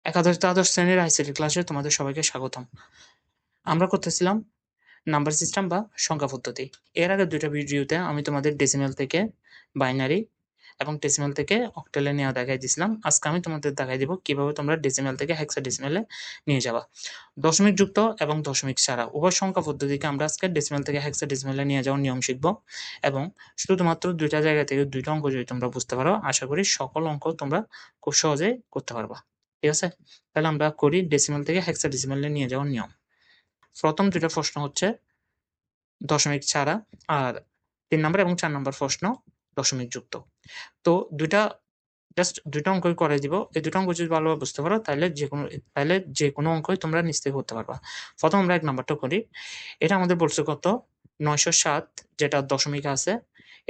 একাদশ দ্বাদশ শ্রেণীর আইসিটি ক্লাসে তোমাদের সবাইকে স্বাগতম। আমরা করতেছিলাম নাম্বার সিস্টেম বা সংখ্যা পদ্ধতি। এর আগে ২টা ভিডিওতে আমি তোমাদের ডেসিমেল থেকে বাইনারি এবং ডেসিমেল থেকে অক্টালে নেওয়া দেখাই দিছিলাম। আজকে আমি তোমাদের দেখাই দিব কিভাবে তোমরা ডেসিমেল থেকে হেক্সাডেসিমেলে নিয়ে যাবা। দশমিক যুক্ত এবং দশমিক ছাড়া উভয় সংখ্যা পদ্ধতিকে আমরা আজকে ডেসিমেল থেকে হেক্সাডেসিমেলে নিয়ে যাওয়ার নিয়ম শিখব এবং শুধুমাত্র ২টা জায়গা থেকে ২টা অঙ্ক যদি তোমরা বুঝতে পারো, আশা করি সকল অঙ্ক তোমরা খুব সহজেই করতে পারবা। ঠিক আছে? তাহলে আমরা করি ডেসিমেল থেকে হেক্সাডেসিমেলে নিয়ে যাওয়ার নিয়ম। প্রথম ২টা প্রশ্ন হচ্ছে দশমিক ছাড়া, আর ৩ নম্বর এবং ৪ নম্বর প্রশ্ন দশমিক যুক্ত। তো ২টা জাস্ট ২টা অঙ্কই করে দিব। এই ২টা অঙ্ক যদি ভালোভাবে বুঝতে পারো তাহলে যেকোনো অঙ্কই তোমরা নিচ থেকে করতে পারবা। প্রথম আমরা ১ নাম্বারটা করি। এটা আমাদের বলছে কত? ৯০৭, যেটা দশমিক আছে,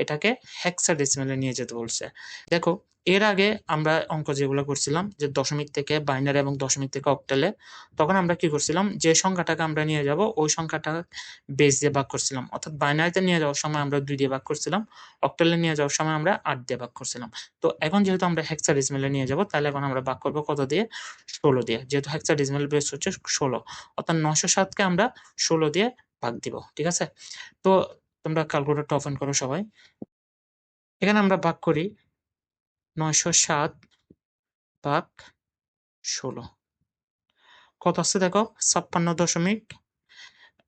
এটাকে হেক্সাডেসিমেলে নিয়ে যেতে বলছে। দেখো, এর আগে আমরা অঙ্ক যেগুলো করছিলাম যে দশমিক থেকে বাইনারি এবং দশমিক থেকে অক্টালে, তখন আমরা কি করছিলাম, যে সংখ্যাটাকে আমরা নিয়ে যাব ওই সংখ্যাটা বেস দিয়ে ভাগ করছিলাম। অর্থাৎ বাইনারিতে নিয়ে যাওয়ার সময় আমরা ২ দিয়ে ভাগ করছিলাম, অক্টালে নিয়ে যাওয়ার সময় আমরা ৮ দিয়ে ভাগ করছিলাম। তো এখন যেহেতু আমরা হেক্সাডেসিমেলে নিয়ে যাব, তাহলে এখন আমরা ভাগ করব কত দিয়ে? ১৬ দিয়ে। যেহেতু হেক্সাডেসিমেল বেস হচ্ছে ১৬, অর্থাৎ ৯০৭ কে আমরা ১৬ দিয়ে ভাগ দিব। ঠিক আছে? তো তোমরা ক্যালকুলেটরটা ওপেন করো সবাই। এখানে আমরা ভাগ করি ৯০৭ ভাগ ১৬। কত আসছে দেখো? ৫৬ দশমিক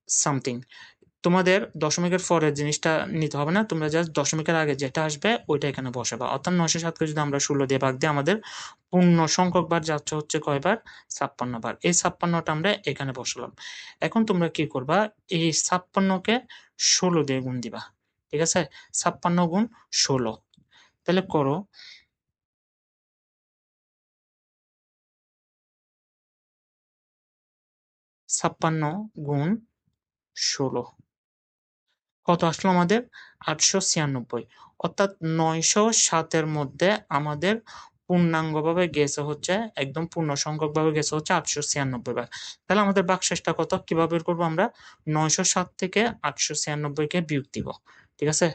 সামথিং। তোমাদের দশমিকের পরের জিনিসটা নিতে হবে না, তোমরা জাস্ট দশমিকের আগে যেটা আসবে ওইটা এখানে বসাবা। অর্থাৎ ৯০৭ কে যদি আমরা ১৬ দিয়ে ভাগ দিই, আমাদের পূর্ণ সংখ্যক বার যাচ্ছে হচ্ছে কয়বার? ৫৬ বার। এই ৫৬টা আমরা এখানে বসালাম। এখন তোমরা কি করবা? এই ৫৬ কে ১৬ দিয়ে গুণ দিবা। ঠিক আছে? ৫৬ গুণ ১৬। তাহলে করো ৫৬ গুণ ১৬। কত আসলো আমাদের? ৮৯৬। অর্থাৎ ৯০৭ এর মধ্যে আমাদের পূর্ণাঙ্গভাবে গেছে হচ্ছে, একদম পূর্ণ সংখ্যকভাবে গেছে হচ্ছে ৮৯৬ বার। তাহলে আমাদের ভাগশেষটা কত? কিভাবে বের করব আমরা? ৯০৭ থেকে ৮৯৬ কে বিয়োগ দিব। ঠিক আছে?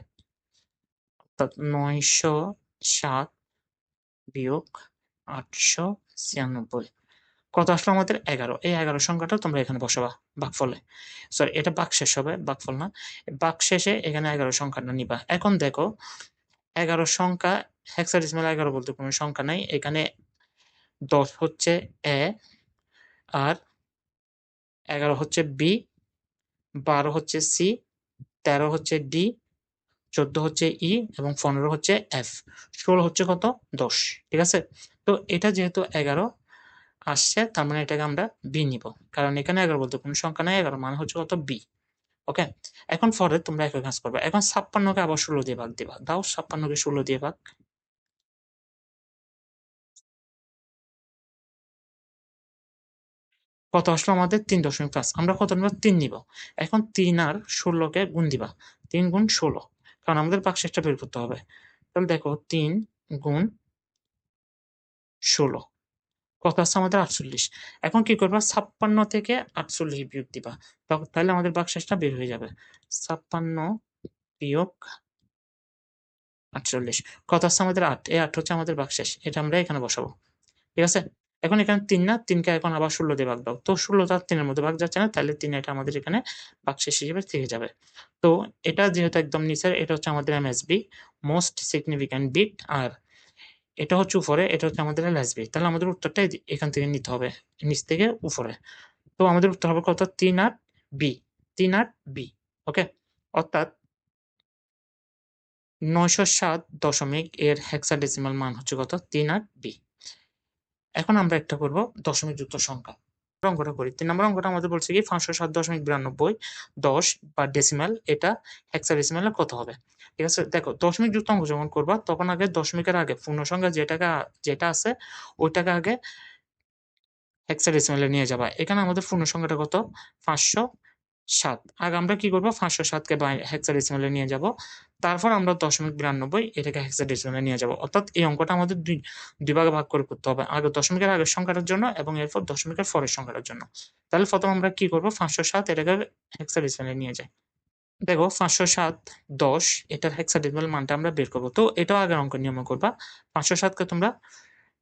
অর্থাৎ ৯০৭ বিয়োগ ৮৯৬। কত আসলো আমাদের? ১১। এই ১১ সংখ্যাটা তোমরা এখানে বসাবা ভাগফলে। সরি, এটা ভাগশেষ হবে, ভাগফল না। ভাগশেষে এখানে ১১ সংখ্যাটা নিবা। এখন দেখো, ১১ সংখ্যা, হেক্সাডেসিমাল ১১ বলতে কোনো সংখ্যা নাই। এখানে ১০ হচ্ছে এ, আর ১১ হচ্ছে বি, ১২ হচ্ছে সি, ১৩ হচ্ছে ডি, ১৪ হচ্ছে ই এবং ১৫ হচ্ছে এফ। ১৬ হচ্ছে কত? ১০। ঠিক আছে? তো এটা যেহেতু ১১ আসছে, তার মানে এটাকে আমরা বি নিব। কারণ এখানে ১১ বলতে কোনো সংখ্যা নাই, ১১ মানে হচ্ছে কত? বি। ওকে? এখন পরে তোমরা একই কাজ করবে। এখন ৫৬ কে আবার ১৬ দিয়ে ভাগ দিবা। দাও ৫৬ কে ১৬ দিয়ে ভাগ। কত আসলো আমাদের? ৩.৫। আমরা কত নিব? ৩ নিব। এখন ৩ আর ১৬ কে গুণ দিবা। ৩ গুণ ১৬। কারণ আমাদের ভাগশেষটা বের করতে হবে। তাহলে দেখো ৩ গুণ ১৬। কত আসছে আমাদের? ৪৮। এখন কি করবা? ৫৬ থেকে ৪৮ বিয়োগ দিবা। তাহলে আমাদের ভাগশেষটা বের হয়ে যাবে। ৫৬ বিয়োগ ৪৮। কত আসছে আমাদের? ৮। এই ৮ হচ্ছে আমাদের ভাগশেষ। এটা আমরা এখানে বসাবো। ঠিক আছে? এখন এখানে ৩ না, ৩ কে এখন আবার ১৬ দিয়ে ভাগ দাও। তো ১৬ তো আর ৩ এর মধ্যে ভাগ যাচ্ছে না, তাহলে ৩ এটা আমাদের এখানে ভাগশেষ হিসেবে থেকে যাবে। তো এটা যেহেতু একদম নিচের, এটা হচ্ছে আমাদের এমএসবি, মোস্ট সিগনিফিক্যান্ট বিট, আর এটা হচ্ছে উপরে, এটা হচ্ছে আমাদের এলএসবি। তাহলে আমাদের উত্তরটা এখান থেকে নিতে হবে, নিচ থেকে উপরে। তো আমাদের উত্তর হবে কত? ৩ আর বি। ৩ আর বি। ওকে? অর্থাৎ ৯০৭ দশমিক এর হেক্সাডেসিমাল মান হচ্ছে কত? ৩ আর বি। এখন আমরা একটা করব দশমিক যুক্ত সংখ্যা। অঙ্কটা করি। ৩ নম্বর অঙ্কটা আমাদের বলছে কি ৫০৭.৯২ ১০ বা ডেসিমাল, এটা হেক্সাডেসিমালে কত হবে? ঠিক আছে? দেখো, দশমিক যুক্ত অঙ্ক যখন করবা তখন আগে দশমিকের আগে পূর্ণ সংখ্যা যেটা আছে ওইটাকে আগে হেক্সাডেসিমালে নিয়ে যাবা। এখানে আমাদের পূর্ণ সংখ্যাটা কত? ৫০৭। আগে আমরা কি করব? ৫০৭ কে হেক্সাডেসিমালে নিয়ে যাব। তারপর আমরা ০.৯২ এটাকে হেক্সাডেসিমালে নিয়ে যাব। অর্থাৎ এই অঙ্কটা আমাদের দুই ভাগে ভাগ করে করতে হবে। আগে দশমিকের আগের সংখ্যাটার জন্য এবং এরপর দশমিকের পরের সংখ্যাটার জন্য। তাহলে প্রথম আমরা কি করব? ৫০৭ এটাকে হেক্সাডেসিমালে নিয়ে যাই। দেখো ৫০৭ ১০, এটার হেক্সাডেসিমাল মানটা আমরা বের করব। তো এটাও আগের অঙ্কের নিয়মে করবা। ৫০৭ কে তোমরা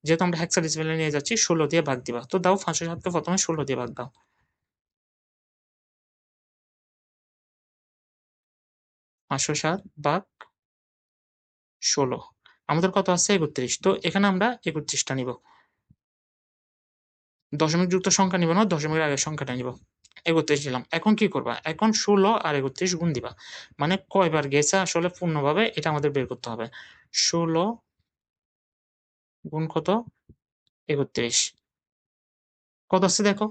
যেহেতু আমরা হেক্সাডেসিমালে নিয়ে যাচ্ছি 16 দিয়ে ভাগ দিবা। তো দাও 507 কে প্রথমে 16 দিয়ে ভাগ দাও। 507 ভাগ 16 আমাদের কত আছে 31। তো এখানে আমরা 31 টা নিব। দশমিক যুক্ত সংখ্যা নিব না, দশমিকের আগের সংখ্যাটা নিব। 31 দিলাম। এখন কি করবা? এখন 16 আর 31 গুণ দিবা। মানে কয়বার গেছে আসলে পূর্ণভাবে এটা আমাদের বের করতে হবে। 16 গুণ কত? 31। কত আসছে দেখো?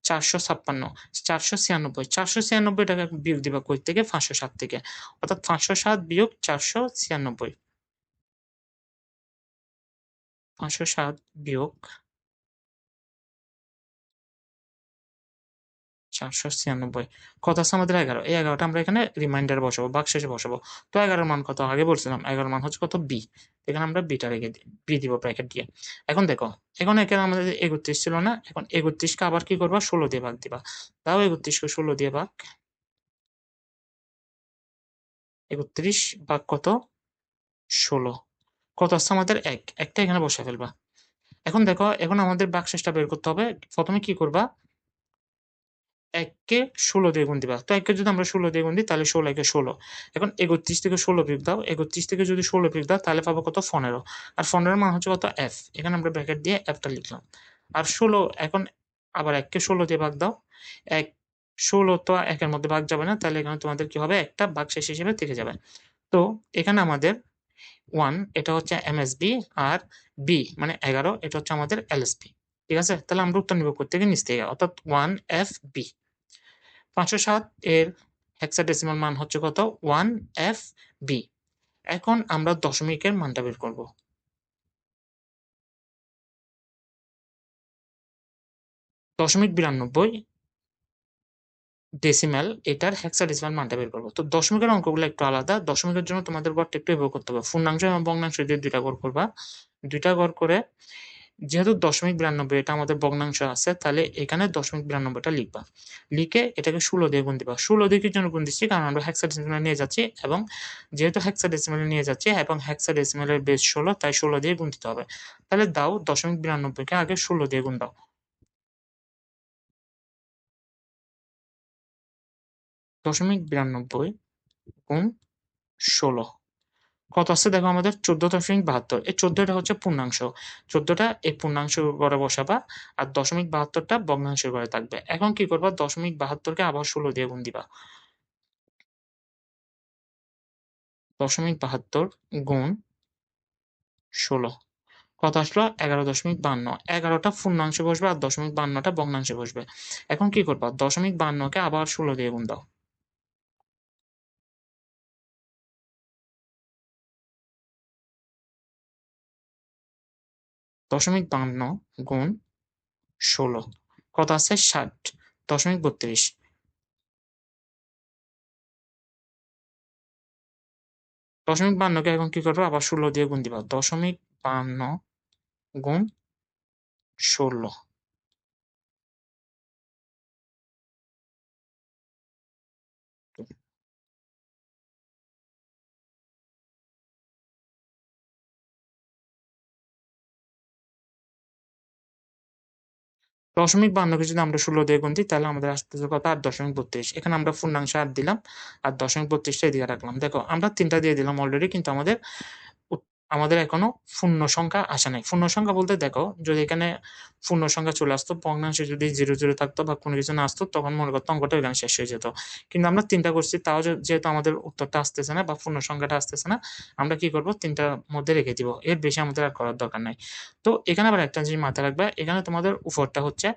456, 496, 496 টাকা বিয়োগ দিবা কই থেকে? 507 থেকে। অর্থাৎ 507 বিয়োগ 496, 507 বিয়োগ 496 কত আছে আমাদের? 11। এই 11টা আমরা এখানে রিমাইন্ডার বসাবো, ভাগশেষে বসাবো। তো 11 মান কত? আগে বলছিলাম 11 মান হচ্ছে কত? বি। এখানে আমরা বিটা রেখে বি দিব ব্র্যাকেট দিয়ে। এখন দেখো, এখন এখানে আমাদের 31 ছিল না? এখন 31 কে আবার কি করবা? 16 দিয়ে ভাগ দিবা। তাও 31 কে 16 দিয়ে ভাগ। 31 ভাগ কত? 16। কত আসছে আমাদের? 1। একটা এখানে বসে ফেলবা। এখন দেখো, এখন আমাদের ভাগশেষটা বের করতে হবে। প্রথমে কি করবা? 1 কে 16 দিয়ে গুণ দিবা। তো 1 কে যদি আমরা 16 দিয়ে গুণ দিই তাহলে 16 একে 16। এখন 31 থেকে 16 বিয়োগ দাও। 31 থেকে যদি 16 বিয়োগ দাও তাহলে পাবো কত? 15। আর 15 এর মান হচ্ছে কত? f। এখানে আমরা ব্র্যাকেট দিয়ে f টা লিখলাম। আর 16 এখন আবার 1 কে 16 দিয়ে ভাগ দাও। 1 16 তো 1 এর মধ্যে ভাগ যাবে না। তাহলে এখানে তোমাদের কি হবে? একটা ভাগশেষ হিসেবে থেকে যাবে। তো এখানে আমাদের 1 এটা হচ্ছে MSB আর B মানে 11 এটা হচ্ছে আমাদের LSB। ঠিক আছে? তাহলে আমরা উত্তর নিব কোথা থেকে? নিচ থেকে। অর্থাৎ 1FB। 507 এর হেক্সাডেসিমাল মান হচ্ছে কত? 1FB। এখন আমরা দশমিকের মানটা বের করব। দশমিক 92 ডেসিমাল এটার হেক্সাডেসিমাল মানটা বের করব। তো দশমিকের অঙ্কগুলো একটু আলাদা। দশমিকের জন্য তোমাদের ঘরটা একটু এভাবে করতে হবে। পূর্ণাংশ এবং ভগ্নাংশ দিয়ে দুইটা ঘর করবা। দুইটা ঘর করে যেহেতু 0.92 এটা আমাদের ভগ্নাংশ আছে, তাহলে এখানে 0.92টা লিখবা। লিখে এটাকে 16 দিয়ে গুণ দিবা। 16 দিয়ে কি জন্য গুণ দিচ্ছি? কারণ আমরা হেক্সাডেসিমালে নিয়ে যাচ্ছি এবং যেহেতু হেক্সাডেসিমালে নিয়ে যাচ্ছি এবং হেক্সাডেসিমালের বেস 16 তাই 16 দিয়ে গুণ দিতে হবে। তাহলে দাও 0.92 কে আগে 16 দিয়ে গুণ দাও। 0.92 গুণ 16 কত আসছে দেখো আমাদের? 14.72। এই 14টা হচ্ছে পূর্ণাংশ। 14টা এই পূর্ণাংশ ঘরে বসাবা আর 0.72টা ভগ্নাংশের ঘরে থাকবে। এখন কি করবা? 0.72কে আবার 16 দিয়ে গুণ দিবা। 0.72 গুণ 16 কত আসলো? 11.52। 11টা পূর্ণাংশে বসবে আর 0.52টা ভগ্নাংশে বসবে। এখন কি করবা? 0.52কে আবার 16 দিয়ে গুণ দাও। 0.52 গুণ 16 কত আছে? 60। 0.32। 0.52কে এখন কি করবো? আবার 16 দিয়ে গুণ দিবা। 0.52 গুণ 16 0.52কে যদি আমরা 16 দিয়ে গুণ দিই তাহলে আমাদের আসতেছে কত? 8.32। এখানে আমরা পূর্ণাংশ 8 দিলাম আর 0.32টা এদিকে রাখলাম। দেখো আমরা 3টা দিয়ে দিলাম অলরেডি, কিন্তু আমাদের এখনো পূর্ণ সংখ্যা আসে নাই। পূর্ণ সংখ্যা বলতে দেখো, যদি এখানে পূর্ণ সংখ্যা চলে আসতো, ভগ্নাংশে যদি 0 0 থাকতো বা কোনো কিছু না আসতো, তখন মনে করতো অঙ্কটা এখানে শেষ হয়ে যেত। কিন্তু আমরা 3টা করছি, তাও যেহেতু আমাদের উত্তরটা আসতেছে না বা পূর্ণ সংখ্যাটা আসতেছে না, আমরা কি করব? 3টার মধ্যে রেখে দিব। এর বেশি আমাদের আর করার দরকার নাই। তো এখানে আবার একটা জিনিস মাথায় রাখবা, এখানে তোমাদের উপরটা হচ্ছে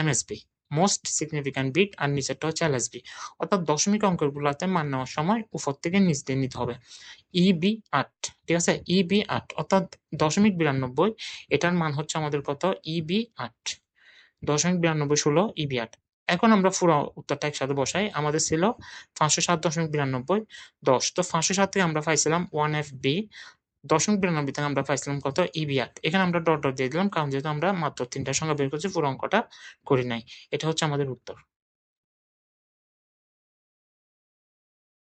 MSB মোস্ট সিগনিফিক্যান্ট বিট আর নিচেরটা হচ্ছে LSB। অর্থাৎ দশমিক অঙ্কগুলোতে মান নেওয়ার সময় উপর থেকে নিচ দিয়ে নিতে হবে। ইবি 8, ঠিক আছে? ইবি 8 অর্থাৎ 0.92 এটার মান হচ্ছে আমাদের কত? ইবি 8। 0.92 16 ইবি 8। এখন আমরা পুরো উত্তরটা একসাথে বসাই। আমাদের ছিল 507.92 10। তো 507 থেকে আমরা পাইছিলাম 1FB। 0.92 থেকে আমরা পাইছিলাম কত? ইবি 8। এখানে আমরা ডট ডট দিয়ে দিলাম, কারণ যেহেতু আমরা মাত্র 3টা সংখ্যা বের করছি, পুরো অঙ্কটা করি নাই। এটা হচ্ছে আমাদের উত্তর।